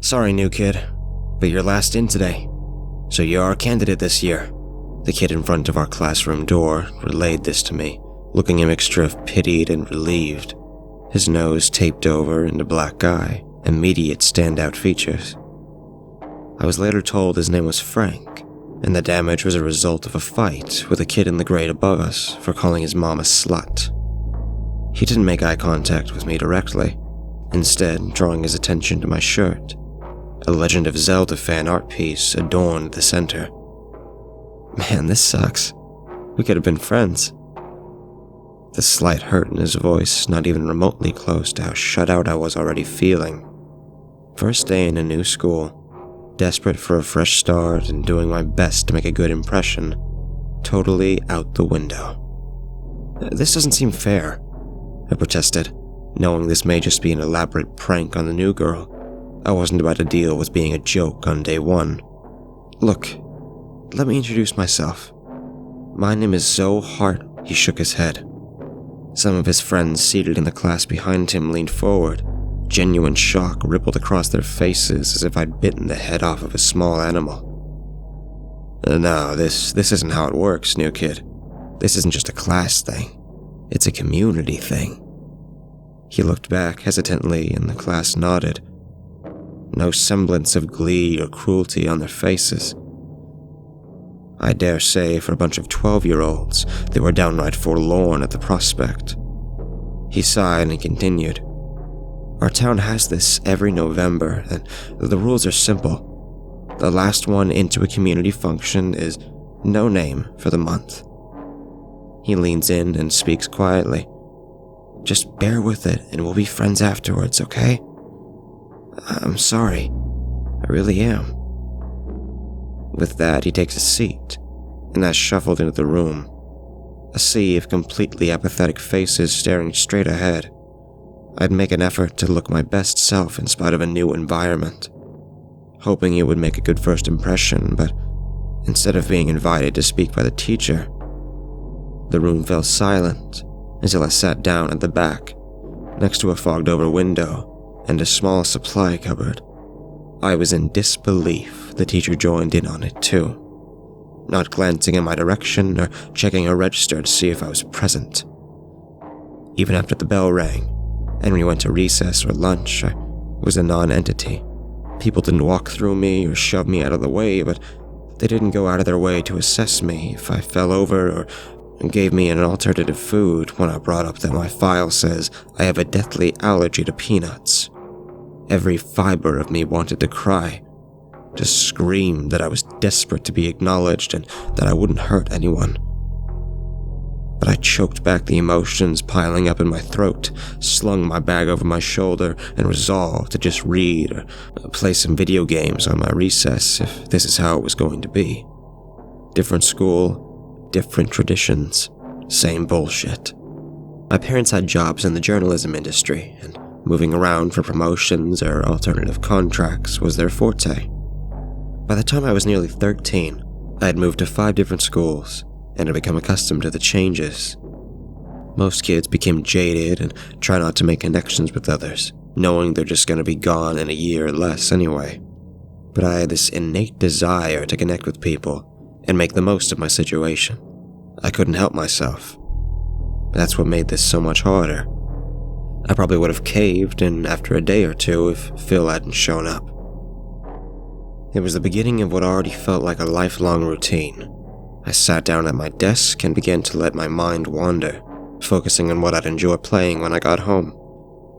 Sorry, new kid, but you're last in today, so you're our candidate this year. The kid in front of our classroom door relayed this to me, looking a mixture of pitied and relieved, his nose taped over and a black eye, immediate standout features. I was later told his name was Frank, and the damage was a result of a fight with a kid in the grade above us for calling his mom a slut. He didn't make eye contact with me directly, instead drawing his attention to my shirt. A Legend of Zelda fan art piece adorned the center. Man, this sucks. We could have been friends. The slight hurt in his voice not even remotely close to how shut out I was already feeling. First day in a new school, desperate for a fresh start and doing my best to make a good impression, totally out the window. This doesn't seem fair, I protested, knowing this may just be an elaborate prank on the new girl. I wasn't about to deal with being a joke on day one. Look, let me introduce myself. My name is Zoe Hart. He shook his head. Some of his friends seated in the class behind him leaned forward. Genuine shock rippled across their faces as if I'd bitten the head off of a small animal. No, this isn't how it works, new kid. This isn't just a class thing. It's a community thing. He looked back hesitantly and the class nodded. No semblance of glee or cruelty on their faces. I dare say for a bunch of 12-year-olds, they were downright forlorn at the prospect. He sighed and continued. Our town has this every November, and the rules are simple. The last one into a community function is no name for the month. He leans in and speaks quietly. Just bear with it and we'll be friends afterwards, okay? I'm sorry. I really am. With that, he takes a seat, and I shuffled into the room. A sea of completely apathetic faces staring straight ahead. I'd make an effort to look my best self in spite of a new environment, hoping it would make a good first impression, but instead of being invited to speak by the teacher, the room fell silent until I sat down at the back, next to a fogged-over window and a small supply cupboard. I was in disbelief the teacher joined in on it too, not glancing in my direction or checking a register to see if I was present. Even after the bell rang, and we went to recess or lunch, I was a non-entity. People didn't walk through me or shove me out of the way, but they didn't go out of their way to assess me if I fell over or gave me an alternative food when I brought up that my file says I have a deathly allergy to peanuts. Every fiber of me wanted to cry, to scream that I was desperate to be acknowledged and that I wouldn't hurt anyone. But I choked back the emotions piling up in my throat, slung my bag over my shoulder, and resolved to just read or play some video games on my recess if this is how it was going to be. Different school, different traditions, same bullshit. My parents had jobs in the journalism industry, and moving around for promotions or alternative contracts was their forte. By the time I was nearly 13, I had moved to 5 different schools and had become accustomed to the changes. Most kids became jaded and try not to make connections with others, knowing they're just going to be gone in a year or less anyway. But I had this innate desire to connect with people and make the most of my situation. I couldn't help myself. That's what made this so much harder. I probably would have caved in after a day or two if Phil hadn't shown up. It was the beginning of what already felt like a lifelong routine. I sat down at my desk and began to let my mind wander, focusing on what I'd enjoy playing when I got home,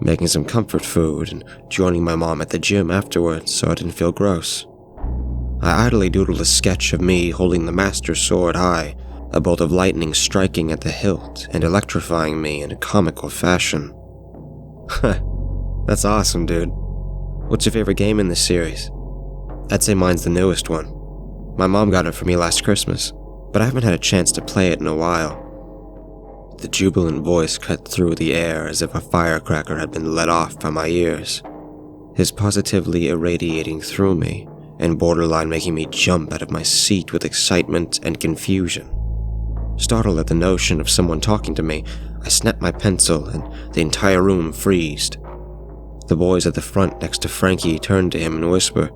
making some comfort food and joining my mom at the gym afterwards so I didn't feel gross. I idly doodled a sketch of me holding the Master Sword high, a bolt of lightning striking at the hilt and electrifying me in a comical fashion. That's awesome, dude. What's your favorite game in this series? I'd say mine's the newest one. My mom got it for me last Christmas, but I haven't had a chance to play it in a while. The jubilant voice cut through the air as if a firecracker had been let off by my ears, his positively irradiating through me and borderline making me jump out of my seat with excitement and confusion. Startled at the notion of someone talking to me, I snapped my pencil and the entire room freezed. The boys at the front next to Frankie turn to him and whisper.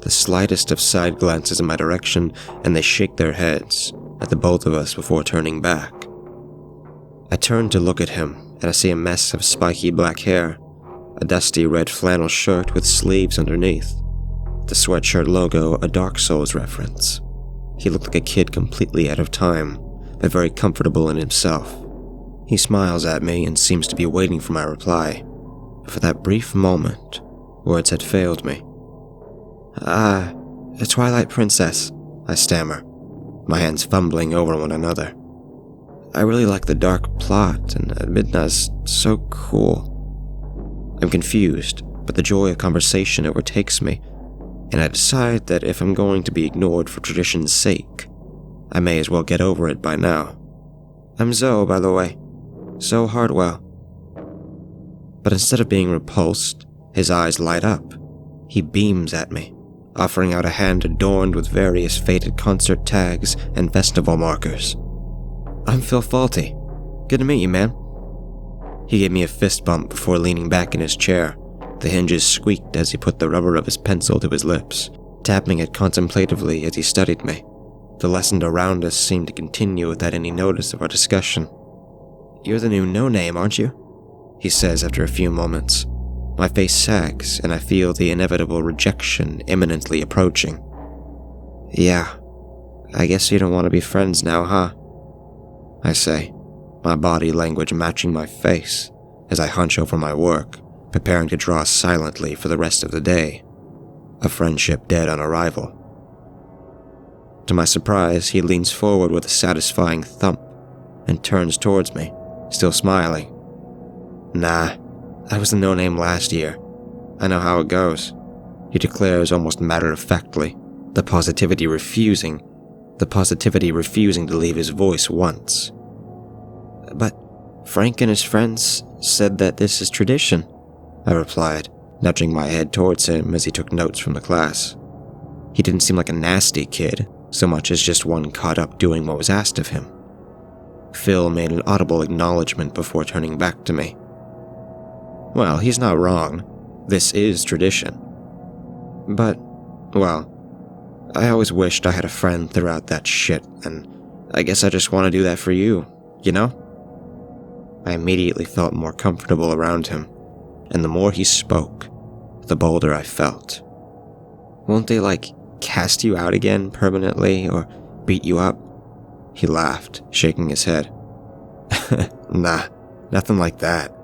The slightest of side glances in my direction, and they shake their heads at the both of us before turning back. I turn to look at him, and I see a mess of spiky black hair, a dusty red flannel shirt with sleeves underneath, the sweatshirt logo a Dark Souls reference. He looked like a kid completely out of time, but very comfortable in himself. He smiles at me and seems to be waiting for my reply, but for that brief moment, words had failed me. A Twilight Princess, I stammer, my hands fumbling over one another. I really like the dark plot, and Midna's so cool. I'm confused, but the joy of conversation overtakes me, and I decide that if I'm going to be ignored for tradition's sake, I may as well get over it by now. I'm Zoe, by the way. Zoe Hardwell. But instead of being repulsed, his eyes light up. He beams at me, offering out a hand adorned with various faded concert tags and festival markers. I'm Phil Faulty. Good to meet you, man. He gave me a fist bump before leaning back in his chair. The hinges squeaked as he put the rubber of his pencil to his lips, tapping it contemplatively as he studied me. The lesson around us seemed to continue without any notice of our discussion. You're the new no-name, aren't you? He says after a few moments. My face sags, and I feel the inevitable rejection imminently approaching. Yeah, I guess you don't want to be friends now, huh? I say, my body language matching my face as I hunch over my work, preparing to draw silently for the rest of the day. A friendship dead on arrival. To my surprise, he leans forward with a satisfying thump and turns towards me, still smiling. Nah, I was the no-name last year. I know how it goes, he declares almost matter-of-factly, the positivity refusing to leave his voice once. But Frank and his friends said that this is tradition, I replied, nudging my head towards him as he took notes from the class. He didn't seem like a nasty kid, so much as just one caught up doing what was asked of him. Phil made an audible acknowledgement before turning back to me. Well, he's not wrong. This is tradition. But, well, I always wished I had a friend throughout that shit, and I guess I just want to do that for you, you know? I immediately felt more comfortable around him, and the more he spoke, the bolder I felt. Won't they, cast you out again permanently, or beat you up? He laughed, shaking his head. Nah, nothing like that.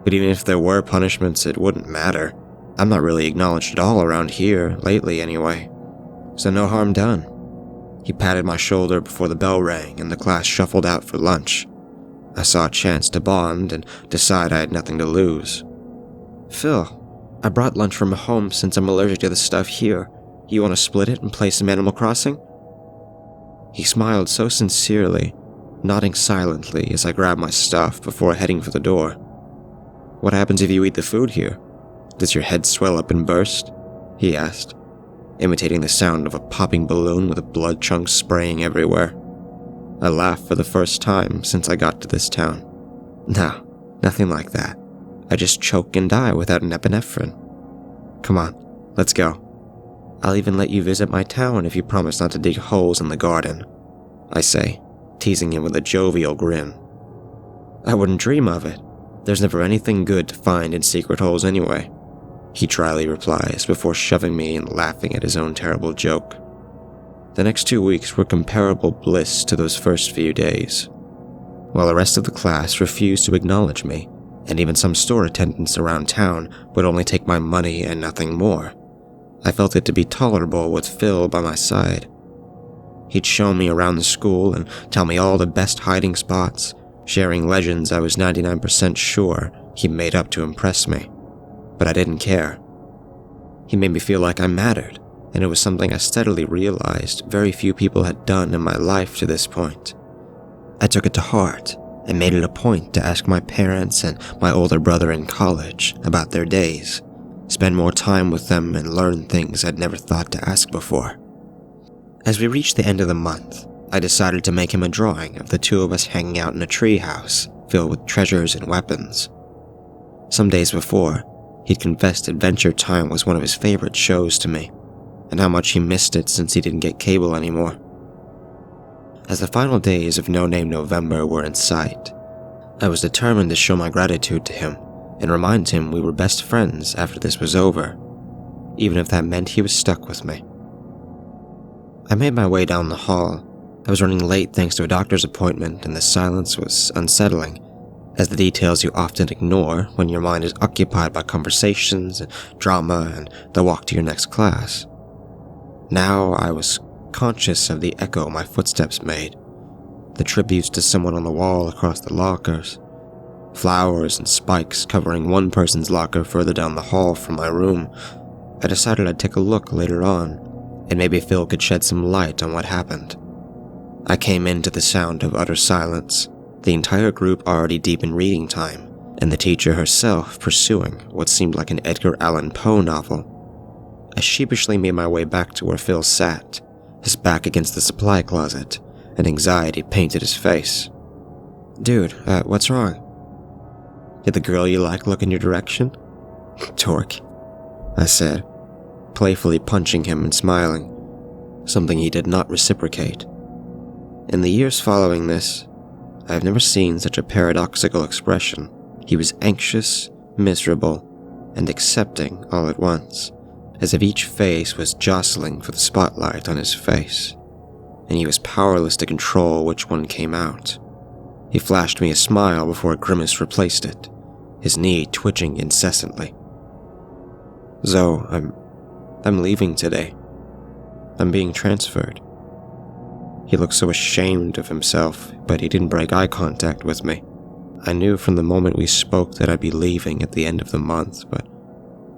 But even if there were punishments, it wouldn't matter. I'm not really acknowledged at all around here, lately anyway. So no harm done. He patted my shoulder before the bell rang and the class shuffled out for lunch. I saw a chance to bond and decide I had nothing to lose. Phil, I brought lunch from home since I'm allergic to the stuff here. You want to split it and play some Animal Crossing? He smiled so sincerely, nodding silently as I grabbed my stuff before heading for the door. What happens if you eat the food here? Does your head swell up and burst? He asked, imitating the sound of a popping balloon with blood chunks spraying everywhere. I laughed for the first time since I got to this town. No, nothing like that. I just choke and die without an epinephrine. Come on, let's go. I'll even let you visit my town if you promise not to dig holes in the garden, I say, teasing him with a jovial grin. I wouldn't dream of it. There's never anything good to find in secret holes anyway, he dryly replies before shoving me and laughing at his own terrible joke. The next 2 weeks were comparable bliss to those first few days. While the rest of the class refused to acknowledge me, and even some store attendants around town would only take my money and nothing more, I felt it to be tolerable with Phil by my side. He'd show me around the school and tell me all the best hiding spots, sharing legends I was 99% sure he made up to impress me. But I didn't care. He made me feel like I mattered, and it was something I steadily realized very few people had done in my life to this point. I took it to heart and made it a point to ask my parents and my older brother in college about their days, spend more time with them and learn things I'd never thought to ask before. As we reached the end of the month, I decided to make him a drawing of the two of us hanging out in a treehouse filled with treasures and weapons. Some days before, he'd confessed Adventure Time was one of his favorite shows to me, and how much he missed it since he didn't get cable anymore. As the final days of No Name November were in sight, I was determined to show my gratitude to him and remind him we were best friends after this was over, even if that meant he was stuck with me. I made my way down the hall. I was running late thanks to a doctor's appointment, and the silence was unsettling, as the details you often ignore when your mind is occupied by conversations and drama and the walk to your next class. Now I was conscious of the echo my footsteps made, the tributes to someone on the wall across the lockers, flowers and spikes covering one person's locker further down the hall from my room. I decided I'd take a look later on, and maybe Phil could shed some light on what happened. I came into the sound of utter silence, the entire group already deep in reading time, and the teacher herself pursuing what seemed like an Edgar Allan Poe novel. I sheepishly made my way back to where Phil sat, his back against the supply closet, and anxiety painted his face. "Dude, what's wrong? Did the girl you like look in your direction?" "Dork," I said, playfully punching him and smiling, something he did not reciprocate. In the years following this, I have never seen such a paradoxical expression. He was anxious, miserable, and accepting all at once, as if each face was jostling for the spotlight on his face, and he was powerless to control which one came out. He flashed me a smile before a grimace replaced it, his knee twitching incessantly. "Zoe, I'm leaving today. I'm being transferred." He looked so ashamed of himself, but he didn't break eye contact with me. I knew from the moment we spoke that I'd be leaving at the end of the month, but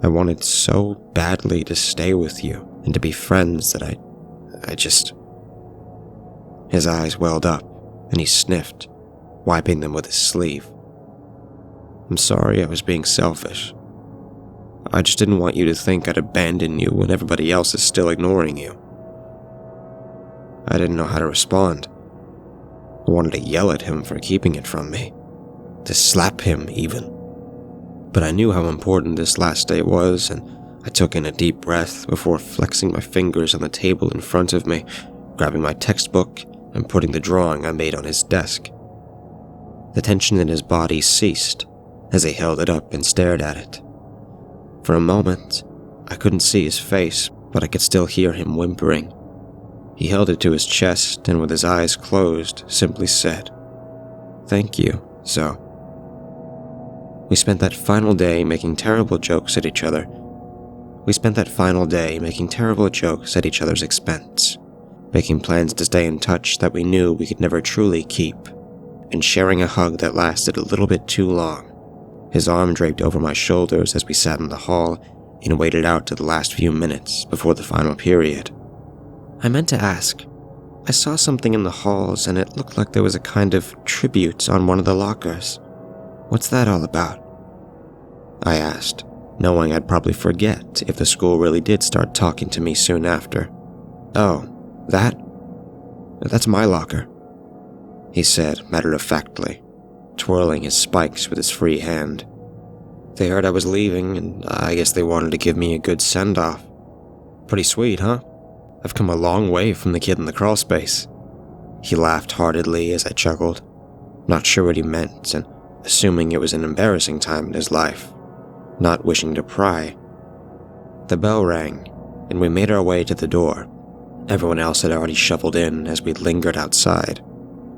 I wanted so badly to stay with you and to be friends that I just... His eyes welled up, and he sniffed, wiping them with his sleeve. "I'm sorry I was being selfish. I just didn't want you to think I'd abandon you when everybody else is still ignoring you." I didn't know how to respond. I wanted to yell at him for keeping it from me, to slap him even. But I knew how important this last day was, and I took in a deep breath before flexing my fingers on the table in front of me, grabbing my textbook and putting the drawing I made on his desk. The tension in his body ceased as he held it up and stared at it. For a moment, I couldn't see his face, but I could still hear him whimpering. He held it to his chest and with his eyes closed, simply said, "Thank you, Zoe." We spent that final day making terrible jokes at each other. At each other's expense, making plans to stay in touch that we knew we could never truly keep, and sharing a hug that lasted a little bit too long. His arm draped over my shoulders as we sat in the hall and waited out to the last few minutes before the final period. "I meant to ask. I saw something in the halls and it looked like there was a kind of tribute on one of the lockers. What's that all about?" I asked, knowing I'd probably forget if the school really did start talking to me soon after. "Oh, that's my locker," he said matter-of-factly, twirling his spikes with his free hand. "They heard I was leaving, and I guess they wanted to give me a good send-off. Pretty sweet, huh? I've come a long way from the kid in the crawlspace." He laughed heartedly as I chuckled, not sure what he meant, and assuming it was an embarrassing time in his life, not wishing to pry. The bell rang, and we made our way to the door. Everyone else had already shuffled in as we lingered outside,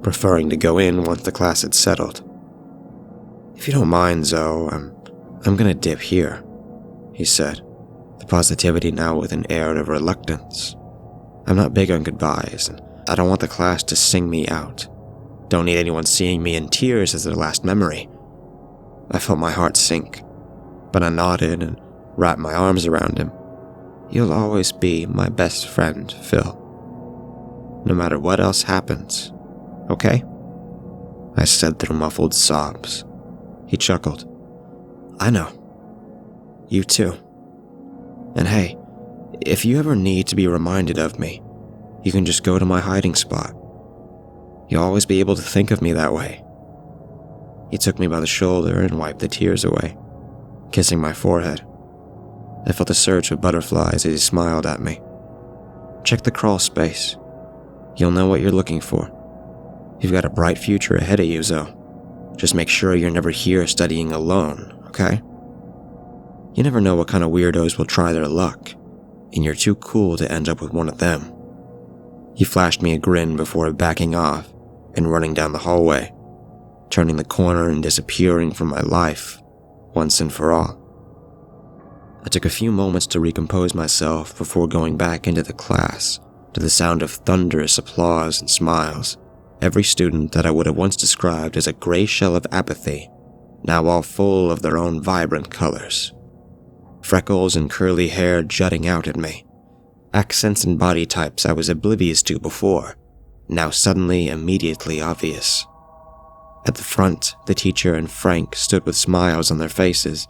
preferring to go in once the class had settled. "If you don't mind, Zoe, I'm gonna dip here," he said, the positivity now with an air of reluctance. "I'm not big on goodbyes, and I don't want the class to sing me out. Don't need anyone seeing me in tears as their last memory." I felt my heart sink, but I nodded and wrapped my arms around him. "You'll always be my best friend, Phil. No matter what else happens, okay?" I said through muffled sobs. He chuckled. "I know. You too. And hey, if you ever need to be reminded of me, you can just go to my hiding spot. You'll always be able to think of me that way." He took me by the shoulder and wiped the tears away. kissing my forehead. I felt a surge of butterflies as he smiled at me. Check the crawl space. You'll know what you're looking for. You've got a bright future ahead of you, Zoe. Just make sure you're never here studying alone, okay? You never know what kind of weirdos will try their luck, and you're too cool to end up with one of them. He flashed me a grin before backing off and running down the hallway, turning the corner and disappearing from my life once and for all. I took a few moments to recompose myself before going back into the class to the sound of thunderous applause and smiles. Every student that I would have once described as a gray shell of apathy, now all full of their own vibrant colors. Freckles and curly hair jutting out at me. Accents and body types I was oblivious to before, now suddenly immediately obvious. At the front, the teacher and Frank stood with smiles on their faces.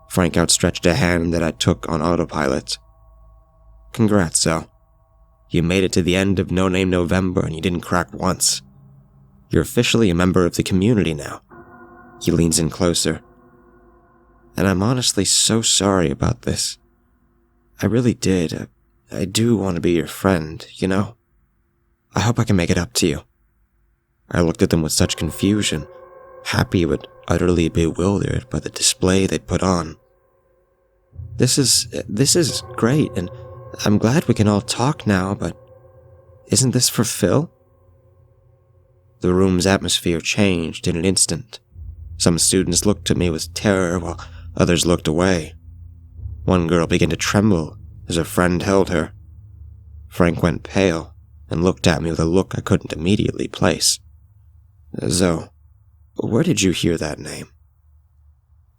Frank outstretched a hand that I took on autopilot. Congrats, Zoe. You made it to the end of No Name November and you didn't crack once. You're officially a member of the community now. He leans in closer. And I'm honestly so sorry about this. I really did. I do want to be your friend, you know? I hope I can make it up to you. I looked at them with such confusion, happy but utterly bewildered by the display they'd put on. This is great, and I'm glad we can all talk now, but isn't this for Phil? The room's atmosphere changed in an instant. Some students looked at me with terror while others looked away. One girl began to tremble as a friend held her. Frank went pale and looked at me with a look I couldn't immediately place. Zoe, where did you hear that name?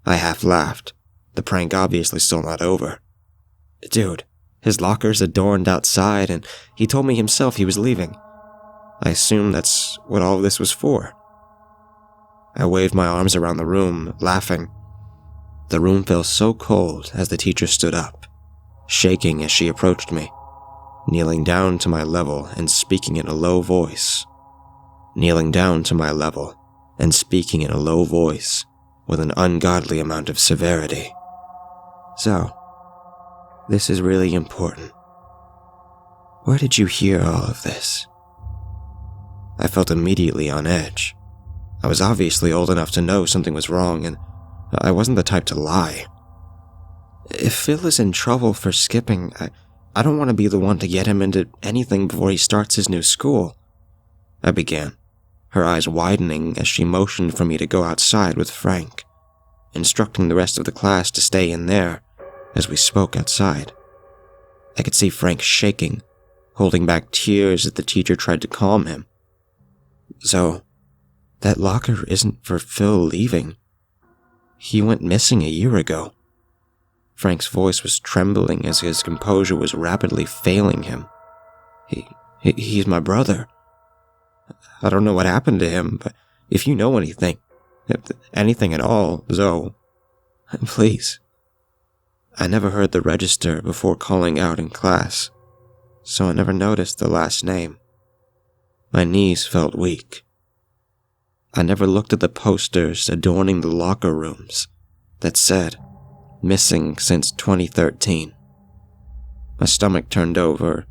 I half laughed, the prank obviously still not over. Dude, his locker's adorned outside and he told me himself he was leaving. I assume that's what all of this was for. I waved my arms around the room, laughing. The room felt so cold as the teacher stood up, shaking as she approached me, kneeling down to my level and speaking in a low voice. Kneeling down to my level and speaking in a low voice with an ungodly amount of severity. Zoe, this is really important. Where did you hear all of this? I felt immediately on edge. I was obviously old enough to know something was wrong, and I wasn't the type to lie. If Phil is in trouble for skipping, I don't want to be the one to get him into anything before he starts his new school, I began, her eyes widening as she motioned for me to go outside with Frank, instructing the rest of the class to stay in there as we spoke outside. I could see Frank shaking, holding back tears as the teacher tried to calm him. Zoe, that locker isn't for Phil leaving. He went missing a year ago. Frank's voice was trembling as his composure was rapidly failing him. He's my brother. I don't know what happened to him, but if you know anything at all, Zoe, please. I never heard the register before calling out in class, so I never noticed the last name. My knees felt weak. I never looked at the posters adorning the locker rooms that said, missing since 2013. My stomach turned over,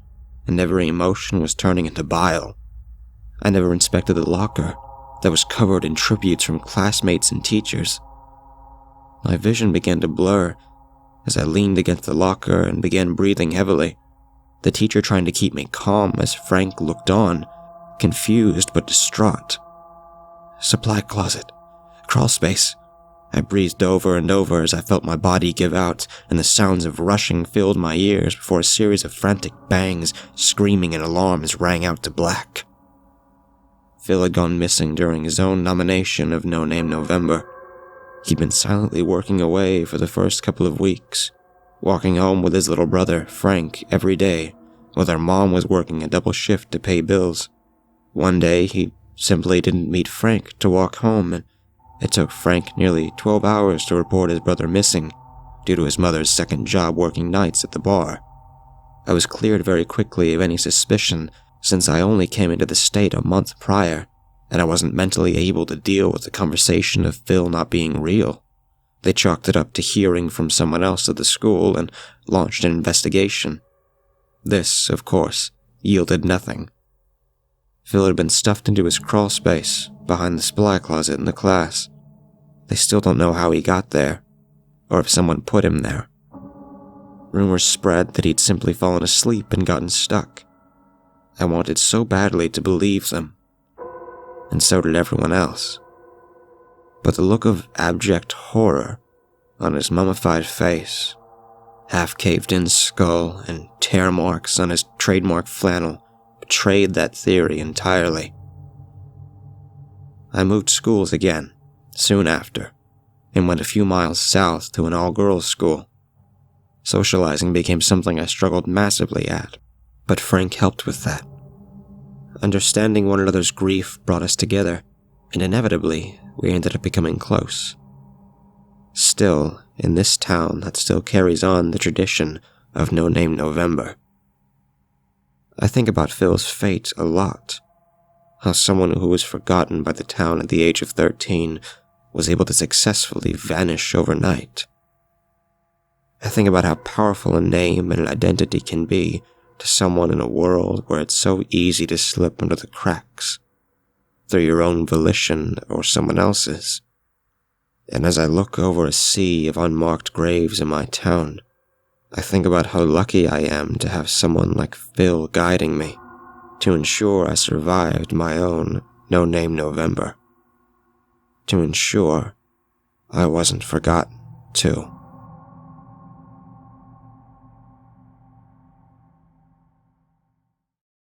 and every emotion was turning into bile. I never inspected the locker that was covered in tributes from classmates and teachers. My vision began to blur as I leaned against the locker and began breathing heavily, the teacher trying to keep me calm as Frank looked on, confused but distraught. Supply closet. Crawl space. I breathed over and over as I felt my body give out and the sounds of rushing filled my ears before a series of frantic bangs, screaming and alarms rang out to black. Phil had gone missing during his own nomination of No Name November. He'd been silently working away for the first couple of weeks, walking home with his little brother, Frank, every day, while their mom was working a double shift to pay bills. One day, he simply didn't meet Frank to walk home, and it took Frank nearly 12 hours to report his brother missing due to his mother's second job working nights at the bar. I was cleared very quickly of any suspicion since I only came into the state a month prior, and I wasn't mentally able to deal with the conversation of Phil not being real. They chalked it up to hearing from someone else at the school and launched an investigation. This, of course, yielded nothing. Phil had been stuffed into his crawl space behind the supply closet in the class. They still don't know how he got there, or if someone put him there. Rumors spread that he'd simply fallen asleep and gotten stuck. I wanted so badly to believe them, and so did everyone else. But the look of abject horror on his mummified face, half-caved-in skull, and tear marks on his trademark flannel betrayed that theory entirely. I moved schools again, soon after, and went a few miles south to an all-girls school. Socializing became something I struggled massively at, but Frank helped with that. Understanding one another's grief brought us together, and inevitably, we ended up becoming close. Still, in this town that still carries on the tradition of No Name November. I think about Phil's fate a lot. How someone who was forgotten by the town at the age of 13 was able to successfully vanish overnight. I think about how powerful a name and an identity can be to someone in a world where it's so easy to slip under the cracks, through your own volition or someone else's. And as I look over a sea of unmarked graves in my town, I think about how lucky I am to have someone like Phil guiding me, to ensure I survived my own No Name November. To ensure I wasn't forgotten, too.